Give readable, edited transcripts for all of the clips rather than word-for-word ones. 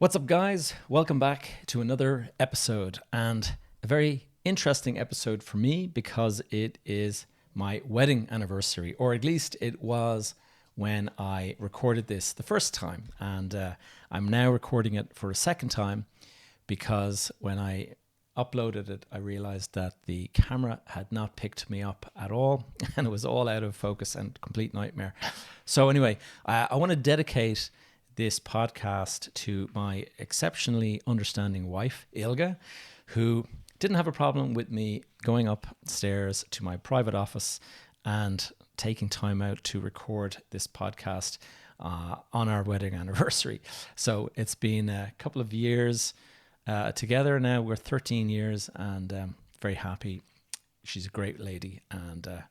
What's up, guys? Welcome back to another episode, and a very interesting episode for me because it is my wedding anniversary, or at least it was when I recorded this the first time, and I'm now recording it for a second time because when I uploaded it, I realized that the camera had not picked me up at all, and it was all out of focus and complete nightmare. So anyway, I want to dedicate this podcast to my exceptionally understanding wife, Ilga, who didn't have a problem with me going upstairs to my private office and taking time out to record this podcast on our wedding anniversary. So it's been a couple of years together now. We're 13 years and very happy. She's a great lady, and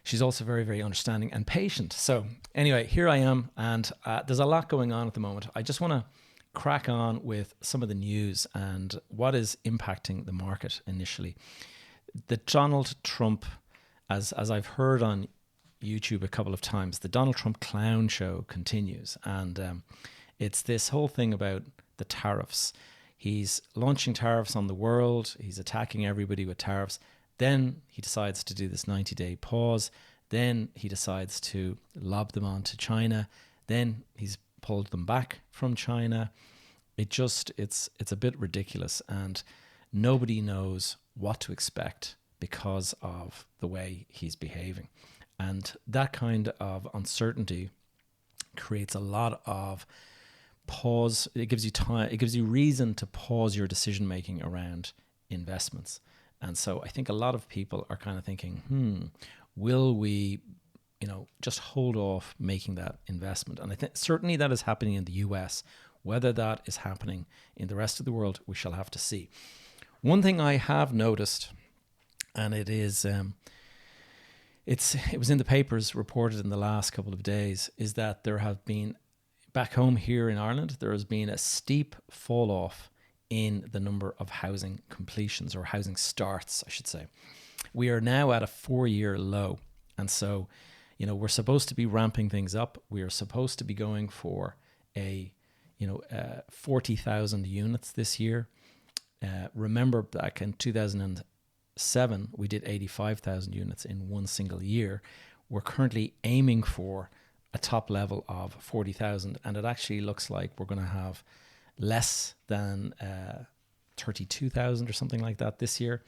she's also very, very understanding and patient. So anyway, here I am, and there's a lot going on at the moment. I just want to crack on with some of the news and what is impacting the market initially. The Donald Trump, as I've heard on YouTube a couple of times, the Donald Trump clown show continues. And it's this whole thing about the tariffs. He's launching tariffs on the world. He's attacking everybody with tariffs. Then he decides to do this 90-day pause. Then he decides to lob them onto China. Then he's pulled them back from China. It's a bit ridiculous, and nobody knows what to expect because of the way he's behaving. And that kind of uncertainty creates a lot of pause. It gives you time. It gives you reason to pause your decision making around investments. And so I think a lot of people are kind of thinking, will we, just hold off making that investment? And I think certainly that is happening in the US. Whether that is happening in the rest of the world, we shall have to see. One thing I have noticed, and it is, it was in the papers reported in the last couple of days, is that there have been, back home here in Ireland, there has been a steep fall off in the number of housing completions, or housing starts, I should say. We are now at a 4-year low. And so, we're supposed to be ramping things up. We are supposed to be going for 40,000 units this year. Remember back in 2007, we did 85,000 units in one single year. We're currently aiming for a top level of 40,000. And it actually looks like we're going to have less than 32,000 or something like that this year.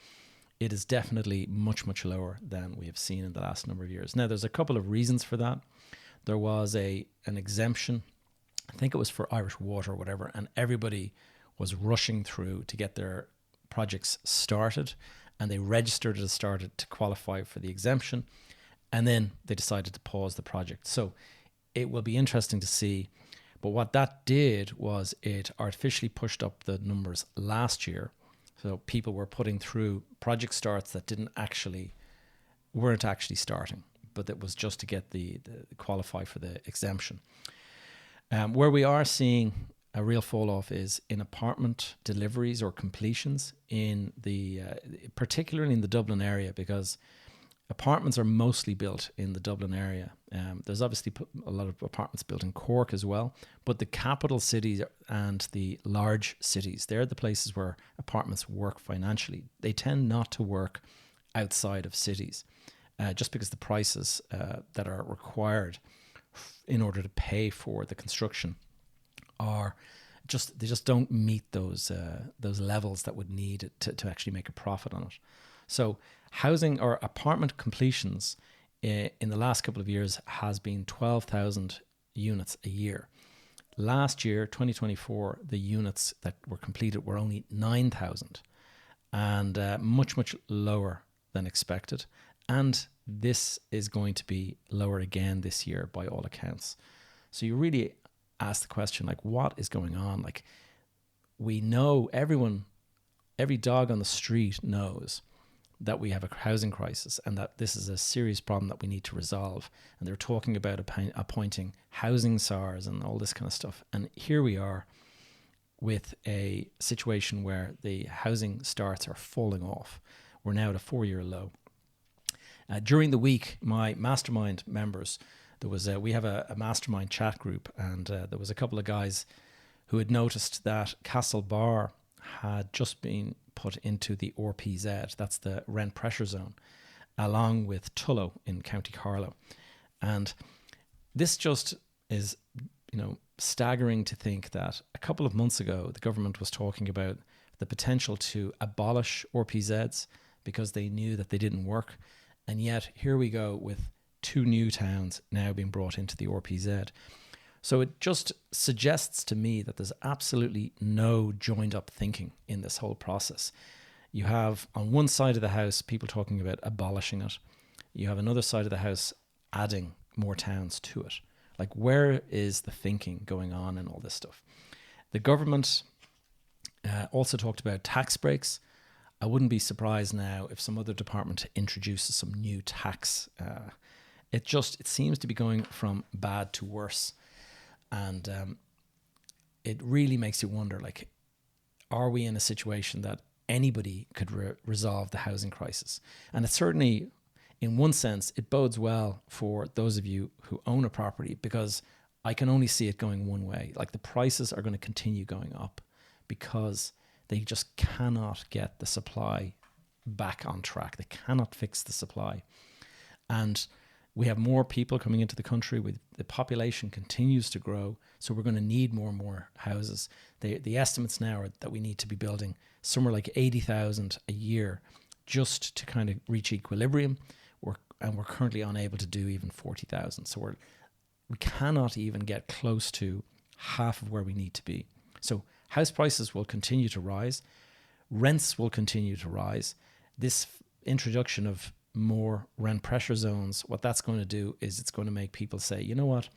It is definitely much, much lower than we have seen in the last number of years. Now, there's a couple of reasons for that. There was an exemption, I think it was for Irish Water or whatever, and everybody was rushing through to get their projects started, and they registered as started to qualify for the exemption, and then they decided to pause the project. So it will be interesting to see. But what that did was it artificially pushed up the numbers last year. So people were putting through project starts that weren't actually starting, but that was just to get the qualify for the exemption. Where we are seeing a real fall off is in apartment deliveries or completions in particularly in the Dublin area, because apartments are mostly built in the Dublin area. There's obviously a lot of apartments built in Cork as well, but the capital cities and the large cities, they're the places where apartments work financially. They tend not to work outside of cities, just because the prices that are required in order to pay for the construction they just don't meet those levels that would need to actually make a profit on it. So housing or apartment completions in the last couple of years has been 12,000 units a year. Last year, 2024, the units that were completed were only 9,000, and much, much lower than expected. And this is going to be lower again this year by all accounts. So you really ask the question, what is going on? We know, every dog on the street knows that we have a housing crisis and that this is a serious problem that we need to resolve. And they're talking about appointing housing SARs and all this kind of stuff. And here we are with a situation where the housing starts are falling off. We're now at a 4-year low. During the week, my mastermind members, we have a mastermind chat group, and there was a couple of guys who had noticed that Castlebar had just been put into the RPZ, that's the rent pressure zone, along with Tullow in County Carlow. And this just is, staggering to think that a couple of months ago, the government was talking about the potential to abolish RPZs because they knew that they didn't work. And yet here we go with 2 new towns now being brought into the RPZ. So it just suggests to me that there's absolutely no joined up thinking in this whole process. You have on one side of the house people talking about abolishing it. You have another side of the house adding more towns to it. Like, where is the thinking going on in all this stuff? The government also talked about tax breaks. I wouldn't be surprised now if some other department introduces some new tax. It seems to be going from bad to worse. And it really makes you wonder, like, are we in a situation that anybody could resolve the housing crisis? And it certainly, in one sense, it bodes well for those of you who own a property, because I can only see it going one way. Like, the prices are going to continue going up because they just cannot get the supply back on track. They cannot fix the supply. And we have more people coming into the country. The population continues to grow, so we're going to need more and more houses. The estimates now are that we need to be building somewhere like 80,000 a year just to kind of reach equilibrium. We're currently unable to do even 40,000. So we cannot even get close to half of where we need to be. So house prices will continue to rise. Rents will continue to rise. This introduction of more rent pressure zones, what that's going to do is it's going to make people say, you know what,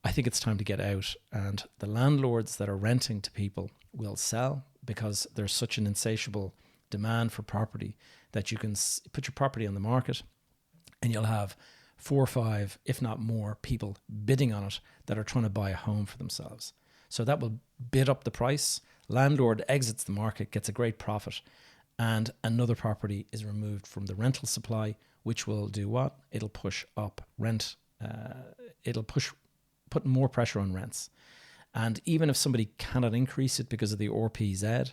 I think it's time to get out. And the landlords that are renting to people will sell because there's such an insatiable demand for property that you can put your property on the market and you'll have 4 or 5, if not more, people bidding on it that are trying to buy a home for themselves. So that will bid up the price. Landlord exits the market, gets a great profit, and another property is removed from the rental supply, which will do what? It'll push up rent. It'll put more pressure on rents. And even if somebody cannot increase it because of the RPZ,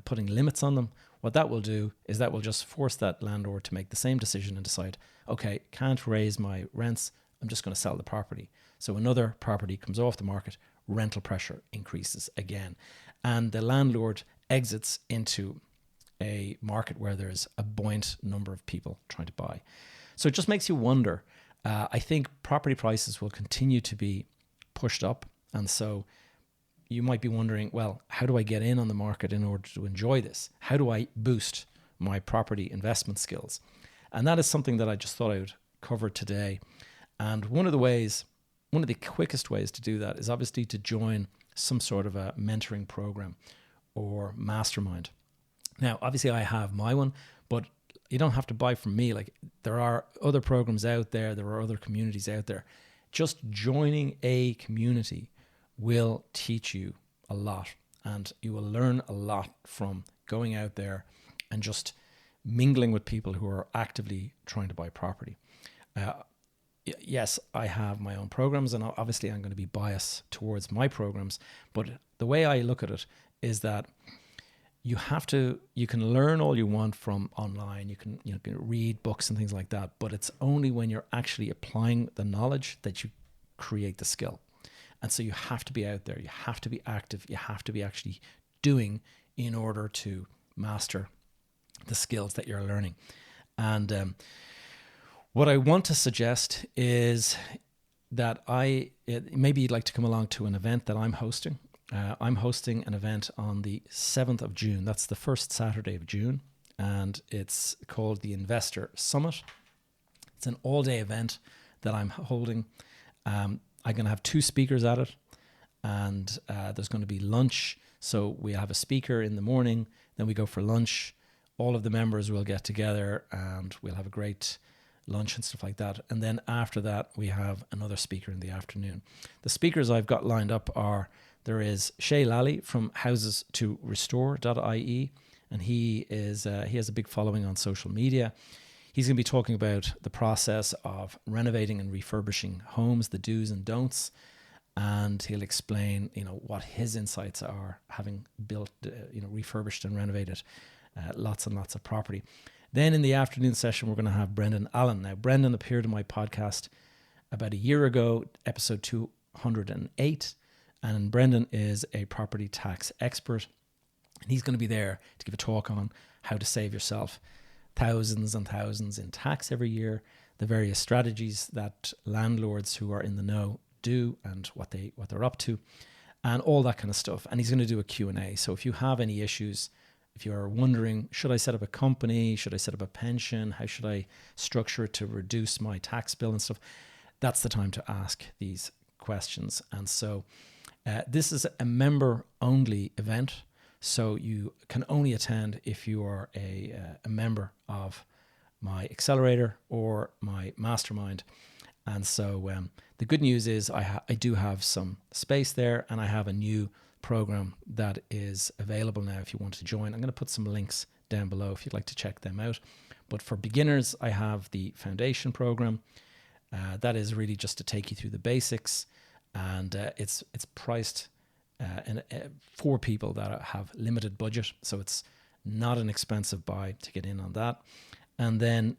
putting limits on them, what that will do is that will just force that landlord to make the same decision and decide, okay, can't raise my rents, I'm just going to sell the property. So another property comes off the market, rental pressure increases again. And the landlord exits into a market where there's a buoyant number of people trying to buy. So it just makes you wonder. I think property prices will continue to be pushed up. And so you might be wondering, well, how do I get in on the market in order to enjoy this? How do I boost my property investment skills? And that is something that I just thought I would cover today. And one of the quickest ways to do that is obviously to join some sort of a mentoring program or mastermind. Now, obviously I have my one, but you don't have to buy from me. Like, there are other programs out there. There are other communities out there. Just joining a community will teach you a lot, and you will learn a lot from going out there and just mingling with people who are actively trying to buy property. Yes, I have my own programs, and obviously I'm going to be biased towards my programs, but the way I look at it is that you can learn all you want from online. You can read books and things like that, but it's only when you're actually applying the knowledge that you create the skill. And so you have to be out there. You have to be active. You have to be actually doing in order to master the skills that you're learning. And what I want to suggest is that maybe you'd like to come along to an event that I'm hosting. I'm hosting an event on the 7th of June. That's the first Saturday of June. And it's called the Investor Summit. It's an all-day event that I'm holding. I'm going to have 2 speakers at it. And there's going to be lunch. So we have a speaker in the morning. Then we go for lunch. All of the members will get together and we'll have a great lunch and stuff like that. And then after that, we have another speaker in the afternoon. The speakers I've got lined up there is Shay Lally from houses2restore.ie, and he has a big following on social media. He's going to be talking about the process of renovating and refurbishing homes, the do's and don'ts. and he'll explain, what his insights are, having built, refurbished and renovated lots and lots of property. Then in the afternoon session, we're going to have Brendan Allen. Now, Brendan appeared in my podcast about a year ago, episode 208, and Brendan is a property tax expert, and he's going to be there to give a talk on how to save yourself thousands and thousands in tax every year, the various strategies that landlords who are in the know do and what they're up to, and all that kind of stuff. And he's going to do a Q&A. So if you have any issues, if you're wondering, should I set up a company? Should I set up a pension? How should I structure it to reduce my tax bill and stuff? That's the time to ask these questions. And so this is a member-only event. So you can only attend if you are a member of my accelerator or my mastermind. And so the good news is I do have some space there, and I have a new program that is available now if you want to join. I'm going to put some links down below if you'd like to check them out. But for beginners, I have the foundation program. That is really just to take you through the basics, and it's priced for people that have limited budget, so it's not an expensive buy to get in on that. And then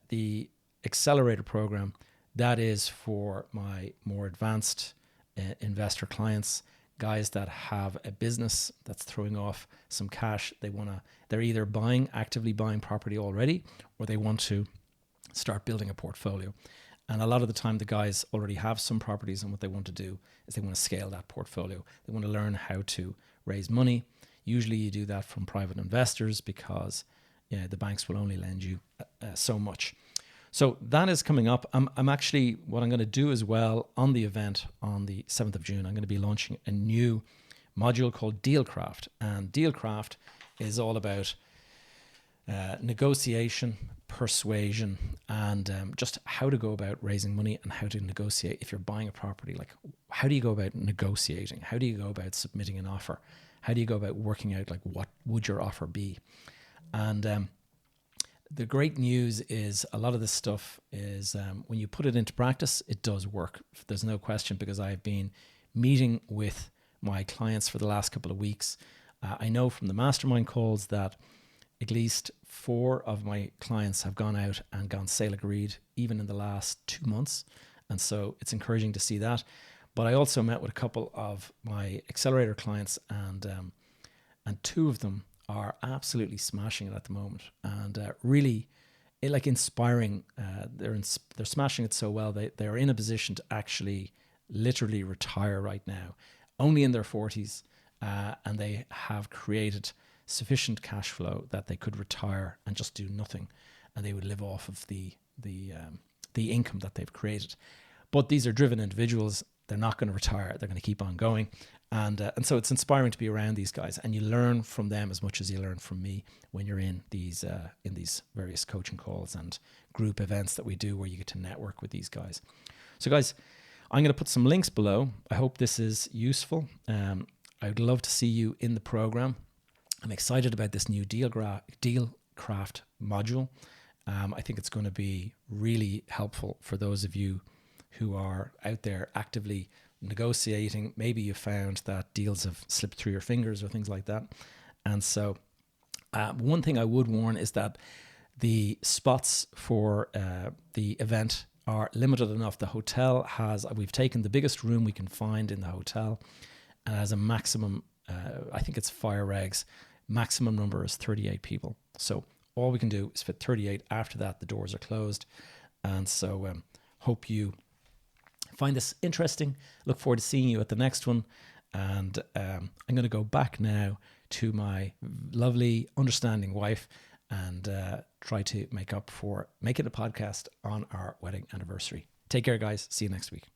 the accelerator program, that is for my more advanced investor clients, guys that have a business that's throwing off some cash. They're either actively buying property already, or they want to start building a portfolio. And a lot of the time, the guys already have some properties, and what they want to do is they want to scale that portfolio. They want to learn how to raise money. Usually you do that from private investors because the banks will only lend you so much. So that is coming up. I'm actually, what I'm going to do as well on the event on the 7th of June, I'm going to be launching a new module called Dealcraft. And Dealcraft is all about negotiation, persuasion, and just how to go about raising money and how to negotiate. If you're buying a property, like, how do you go about negotiating? How do you go about submitting an offer? How do you go about working out, like, what would your offer be? And the great news is a lot of this stuff is when you put it into practice, it does work. There's no question, because I've been meeting with my clients for the last couple of weeks. I know from the mastermind calls that at least 4 of my clients have gone out and gone sale agreed, even in the last 2 months. And so it's encouraging to see that. But I also met with a couple of my accelerator clients, and 2 of them are absolutely smashing it at the moment, and really inspiring. They're smashing it so well. They're in a position to actually literally retire right now, only in their 40s, and they have created sufficient cash flow that they could retire and just do nothing, and they would live off of the income that they've created. But these are driven individuals. They're not going to retire. They're going to keep on going. And so it's inspiring to be around these guys, and you learn from them as much as you learn from me when you're in these various coaching calls and group events that we do, where you get to network with these guys. So guys, I'm going to put some links below. I hope this is useful. I would love to see you in the program. I'm excited about this new Dealcraft module. I think it's going to be really helpful for those of you who are out there actively negotiating. Maybe you found that deals have slipped through your fingers or things like that. And so one thing I would warn is that the spots for the event are limited enough. The hotel we've taken the biggest room we can find in the hotel, and has a maximum, I think it's fire regs, maximum number is 38 people. So all we can do is fit 38. After that, the doors are closed. And so hope you find this interesting. Look forward to seeing you at the next one. And I'm going to go back now to my lovely, understanding wife and try to make it a podcast on our wedding anniversary. Take care, guys. See you next week.